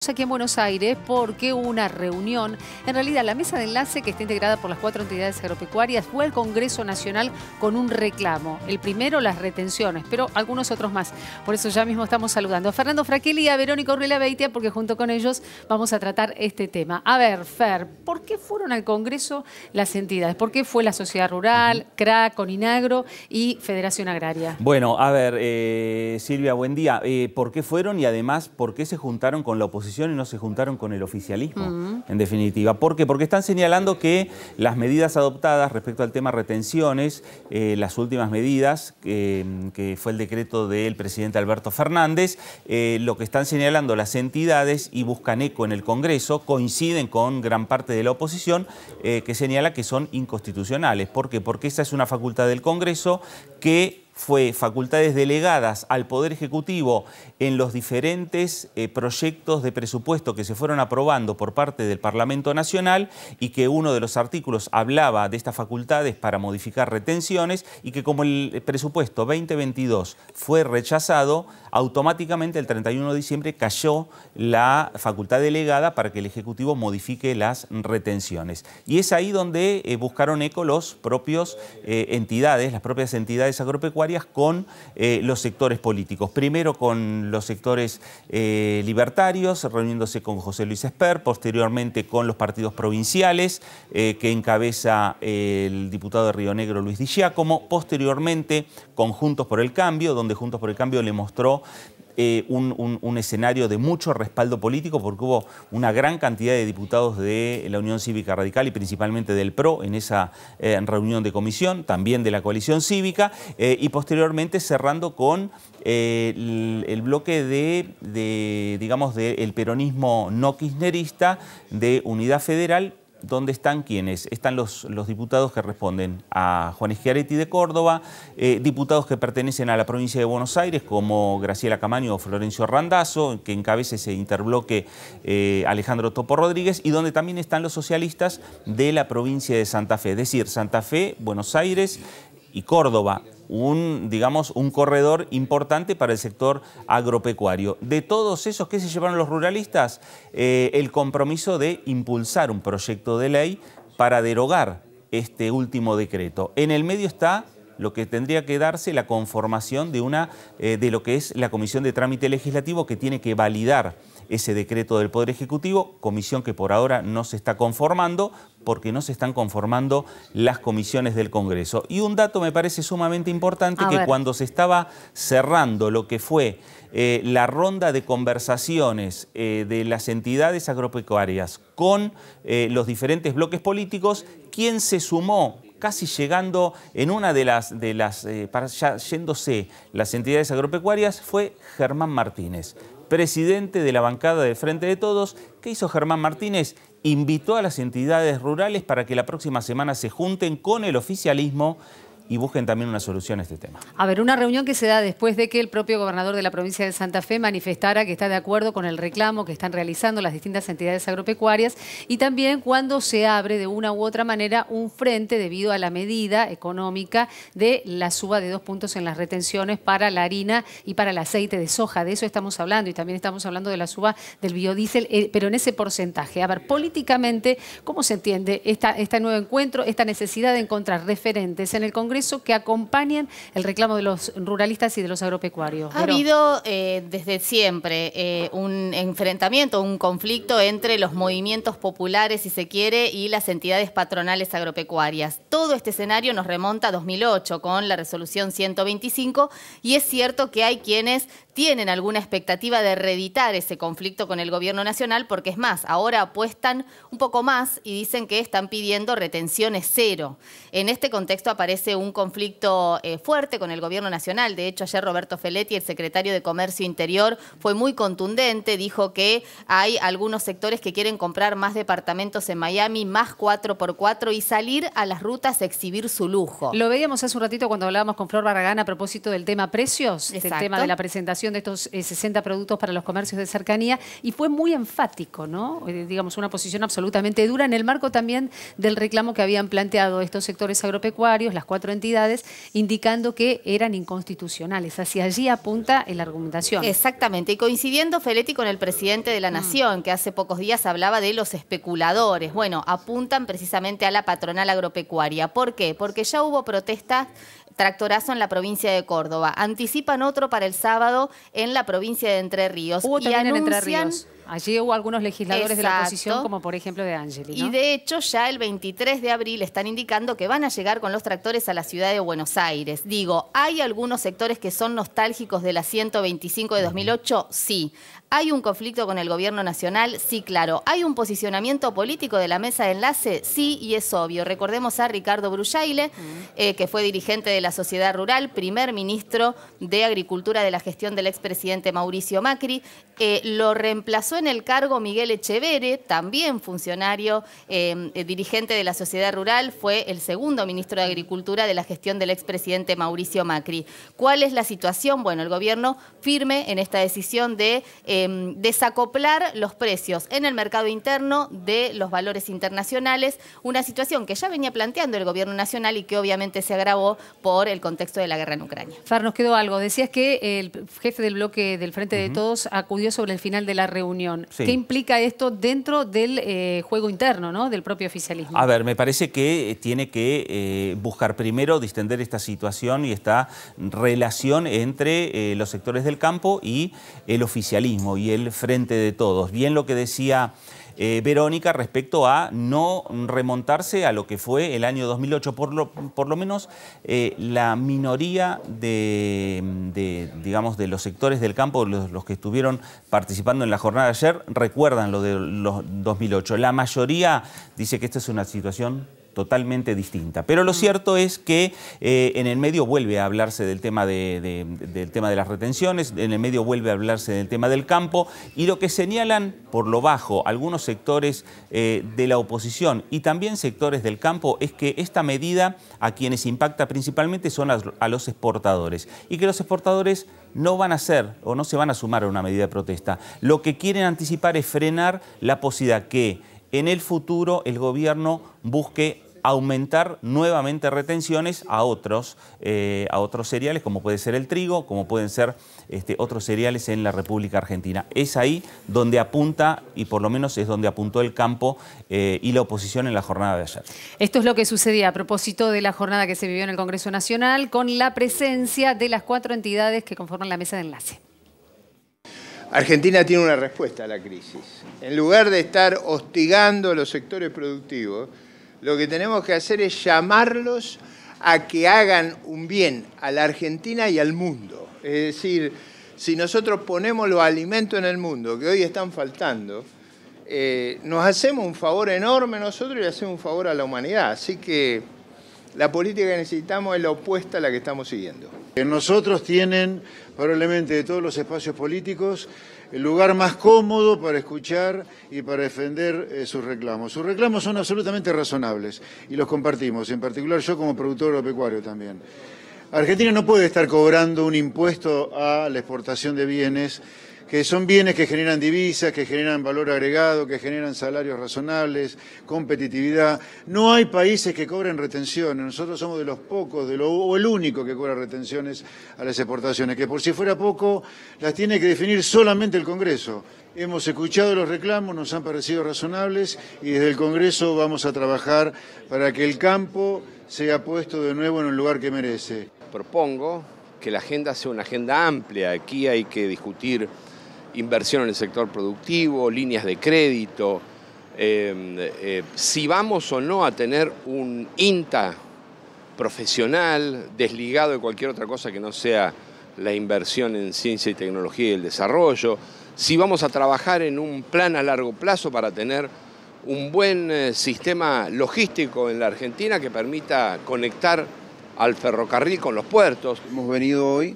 Aquí en Buenos Aires porque hubo una reunión, en realidad la mesa de enlace que está integrada por las 4 entidades agropecuarias fue al Congreso Nacional con un reclamo. El primero, las retenciones, pero algunos otros más. Por eso ya mismo estamos saludando a Fernando Fraquelli y a Verónica Urrela Beitia porque junto con ellos vamos a tratar este tema. A ver, Fer, ¿por qué fueron al Congreso las entidades? ¿Por qué fue la Sociedad Rural, CRA, Coninagro y Federación Agraria? Bueno, a ver, Silvia, buen día. ¿Por qué fueron y además por qué se juntaron con la oposición y no se juntaron con el oficialismo, en definitiva? ¿Por qué? Porque están señalando que las medidas adoptadas respecto al tema retenciones, las últimas medidas, que fue el decreto del presidente Alberto Fernández, lo que están señalando las entidades y buscan eco en el Congreso, coinciden con gran parte de la oposición, que señala que son inconstitucionales. ¿Por qué? Porque esa es una facultad del Congreso que fue facultades delegadas al Poder Ejecutivo en los diferentes proyectos de presupuesto que se fueron aprobando por parte del Parlamento Nacional y que uno de los artículos hablaba de estas facultades para modificar retenciones y que como el presupuesto 2022 fue rechazado, automáticamente el 31 de diciembre cayó la facultad delegada para que el Ejecutivo modifique las retenciones. Y es ahí donde buscaron eco los propios las propias entidades agropecuarias con los sectores políticos. Primero con los sectores libertarios, reuniéndose con José Luis Esper, posteriormente con los partidos provinciales, que encabeza el diputado de Río Negro, Luis Di Giacomo, posteriormente con Juntos por el Cambio, donde Juntos por el Cambio le mostró un escenario de mucho respaldo político porque hubo una gran cantidad de diputados de la Unión Cívica Radical y principalmente del PRO en esa reunión de comisión, también de la coalición cívica y posteriormente cerrando con el bloque digamos, del peronismo no kirchnerista de Unidad Federal. ¿Dónde están quiénes? Están los diputados que responden a Juan Schiaretti de Córdoba, diputados que pertenecen a la provincia de Buenos Aires, como Graciela Camaño o Florencio Randazzo, que encabeza ese interbloque Alejandro Topo Rodríguez, y donde también están los socialistas de la provincia de Santa Fe, es decir, Santa Fe, Buenos Aires y Córdoba. Digamos, un corredor importante para el sector agropecuario. De todos esos, ¿qué se llevaron los ruralistas? El compromiso de impulsar un proyecto de ley para derogar este último decreto. En el medio está lo que tendría que darse la conformación de lo que es la Comisión de Trámite Legislativo que tiene que validar ese decreto del Poder Ejecutivo, comisión que por ahora no se está conformando porque no se están conformando las comisiones del Congreso. Y un dato me parece sumamente importante, que cuando se estaba cerrando lo que fue la ronda de conversaciones de las entidades agropecuarias con los diferentes bloques políticos, quien se sumó casi llegando en una para ya yéndose las entidades agropecuarias, fue Germán Martínez, presidente de la bancada de Frente de Todos. ¿Qué hizo Germán Martínez? Invitó a las entidades rurales para que la próxima semana se junten con el oficialismo y busquen también una solución a este tema. A ver, una reunión que se da después de que el propio gobernador de la provincia de Santa Fe manifestara que está de acuerdo con el reclamo que están realizando las distintas entidades agropecuarias y también cuando se abre de una u otra manera un frente debido a la medida económica de la suba de 2 puntos en las retenciones para la harina y para el aceite de soja. De eso estamos hablando y también estamos hablando de la suba del biodiesel, pero en ese porcentaje. A ver, políticamente, ¿cómo se entiende este nuevo encuentro, esta necesidad de encontrar referentes en el Congreso que acompañan el reclamo de los ruralistas y de los agropecuarios? Ha habido desde siempre un enfrentamiento, un conflicto entre los movimientos populares, si se quiere, y las entidades patronales agropecuarias. Todo este escenario nos remonta a 2008 con la resolución 125 y es cierto que hay quienes tienen alguna expectativa de reeditar ese conflicto con el gobierno nacional porque es más, ahora apuestan un poco más y dicen que están pidiendo retenciones cero. En este contexto aparece un conflicto fuerte con el gobierno nacional. De hecho, ayer Roberto Feletti, el secretario de Comercio Interior, fue muy contundente. Dijo que hay algunos sectores que quieren comprar más departamentos en Miami, más 4x4 y salir a las rutas a exhibir su lujo. Lo veíamos hace un ratito cuando hablábamos con Flor Barragán a propósito del tema precios, del tema de la presentación de estos 60 productos para los comercios de cercanía, y fue muy enfático, ¿no? Digamos, una posición absolutamente dura en el marco también del reclamo que habían planteado estos sectores agropecuarios, las 4 4 entidades, indicando que eran inconstitucionales. Hacia allí apunta la argumentación. Exactamente, y coincidiendo Feletti con el presidente de la Nación, que hace pocos días hablaba de los especuladores. Bueno, apuntan precisamente a la patronal agropecuaria. ¿Por qué? Porque ya hubo protestas, tractorazo en la provincia de Córdoba. Anticipan otro para el sábado en la provincia de Entre Ríos. Hubo también en Entre Ríos. Allí hubo algunos legisladores de la oposición, como por ejemplo de Angeli, ¿no? Y de hecho ya el 23 de abril están indicando que van a llegar con los tractores a la ciudad de Buenos Aires. Digo, ¿hay algunos sectores que son nostálgicos de la 125 de 2008? Sí. ¿Hay un conflicto con el gobierno nacional? Sí, claro. ¿Hay un posicionamiento político de la mesa de enlace? Sí, y es obvio. Recordemos a Ricardo Brullaile, que fue dirigente de la Sociedad Rural, primer ministro de Agricultura de la gestión del expresidente Mauricio Macri. Lo reemplazó en el cargo Miguel Echevere, también funcionario, dirigente de la Sociedad Rural, fue el segundo ministro de Agricultura de la gestión del expresidente Mauricio Macri. ¿Cuál es la situación? Bueno, el gobierno firme en esta decisión de desacoplar los precios en el mercado interno de los valores internacionales, una situación que ya venía planteando el gobierno nacional y que obviamente se agravó por el contexto de la guerra en Ucrania. Far, nos quedó algo. Decías que el jefe del bloque del Frente de Todos acudió sobre el final de la reunión. Sí. ¿Qué implica esto dentro del juego interno, ¿no?, del propio oficialismo? A ver, me parece que tiene que buscar primero distender esta situación y esta relación entre los sectores del campo y el oficialismo y el Frente de Todos. Bien lo que decía Verónica respecto a no remontarse a lo que fue el año 2008, por lo menos la minoría digamos, de los sectores del campo, los que estuvieron participando en la jornada de ayer, recuerdan lo de los 2008. La mayoría dice que esta es una situación totalmente distinta. Pero lo cierto es que en el medio vuelve a hablarse del tema del tema de las retenciones, en el medio vuelve a hablarse del tema del campo, y lo que señalan por lo bajo algunos sectores de la oposición y también sectores del campo es que esta medida a quienes impacta principalmente son a los exportadores, y que los exportadores no van a ser o no se van a sumar a una medida de protesta. Lo que quieren anticipar es frenar la posibilidad que en el futuro el gobierno busque aumentar nuevamente retenciones a otros cereales, como puede ser el trigo, como pueden ser otros cereales en la República Argentina. Es ahí donde apunta, y por lo menos es donde apuntó el campo y la oposición en la jornada de ayer. Esto es lo que sucedía a propósito de la jornada que se vivió en el Congreso Nacional, con la presencia de las 4 entidades que conforman la mesa de enlace. Argentina tiene una respuesta a la crisis. En lugar de estar hostigando a los sectores productivos, lo que tenemos que hacer es llamarlos a que hagan un bien a la Argentina y al mundo. Es decir, si nosotros ponemos los alimentos en el mundo que hoy están faltando, nos hacemos un favor enorme nosotros y le hacemos un favor a la humanidad. Así que la política que necesitamos es la opuesta a la que estamos siguiendo. Nosotros tienen, probablemente de todos los espacios políticos, el lugar más cómodo para escuchar y para defender sus reclamos. Sus reclamos son absolutamente razonables y los compartimos, en particular yo como productor agropecuario también. Argentina no puede estar cobrando un impuesto a la exportación de bienes que son bienes que generan divisas, que generan valor agregado, que generan salarios razonables, competitividad. No hay países que cobren retenciones. Nosotros somos de los pocos, o el único que cobra retenciones a las exportaciones, que por si fuera poco las tiene que definir solamente el Congreso. Hemos escuchado los reclamos, nos han parecido razonables y desde el Congreso vamos a trabajar para que el campo sea puesto de nuevo en el lugar que merece. Propongo que la agenda sea una agenda amplia. Aquí hay que discutir inversión en el sector productivo, líneas de crédito, si vamos o no a tener un INTA profesional, desligado de cualquier otra cosa que no sea la inversión en ciencia y tecnología y el desarrollo, si vamos a trabajar en un plan a largo plazo para tener un buen sistema logístico en la Argentina que permita conectar al ferrocarril con los puertos. Hemos venido hoy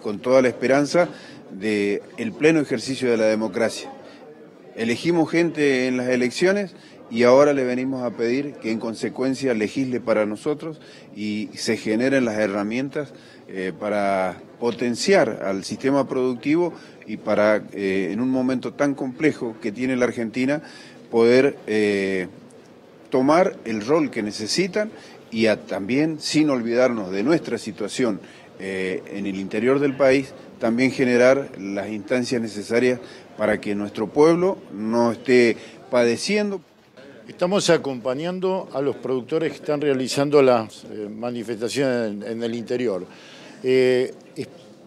con toda la esperanza del pleno ejercicio de la democracia. Elegimos gente en las elecciones y ahora le venimos a pedir que en consecuencia legisle para nosotros y se generen las herramientas para potenciar al sistema productivo y para, en un momento tan complejo que tiene la Argentina, poder tomar el rol que necesitan y también, sin olvidarnos de nuestra situación en el interior del país, también generar las instancias necesarias para que nuestro pueblo no esté padeciendo. Estamos acompañando a los productores que están realizando las manifestaciones en el interior.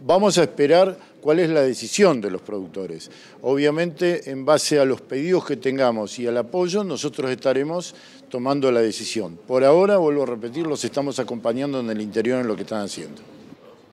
Vamos a esperar cuál es la decisión de los productores. Obviamente, en base a los pedidos que tengamos y al apoyo, nosotros estaremos tomando la decisión. Por ahora, vuelvo a repetir, los estamos acompañando en el interior en lo que están haciendo.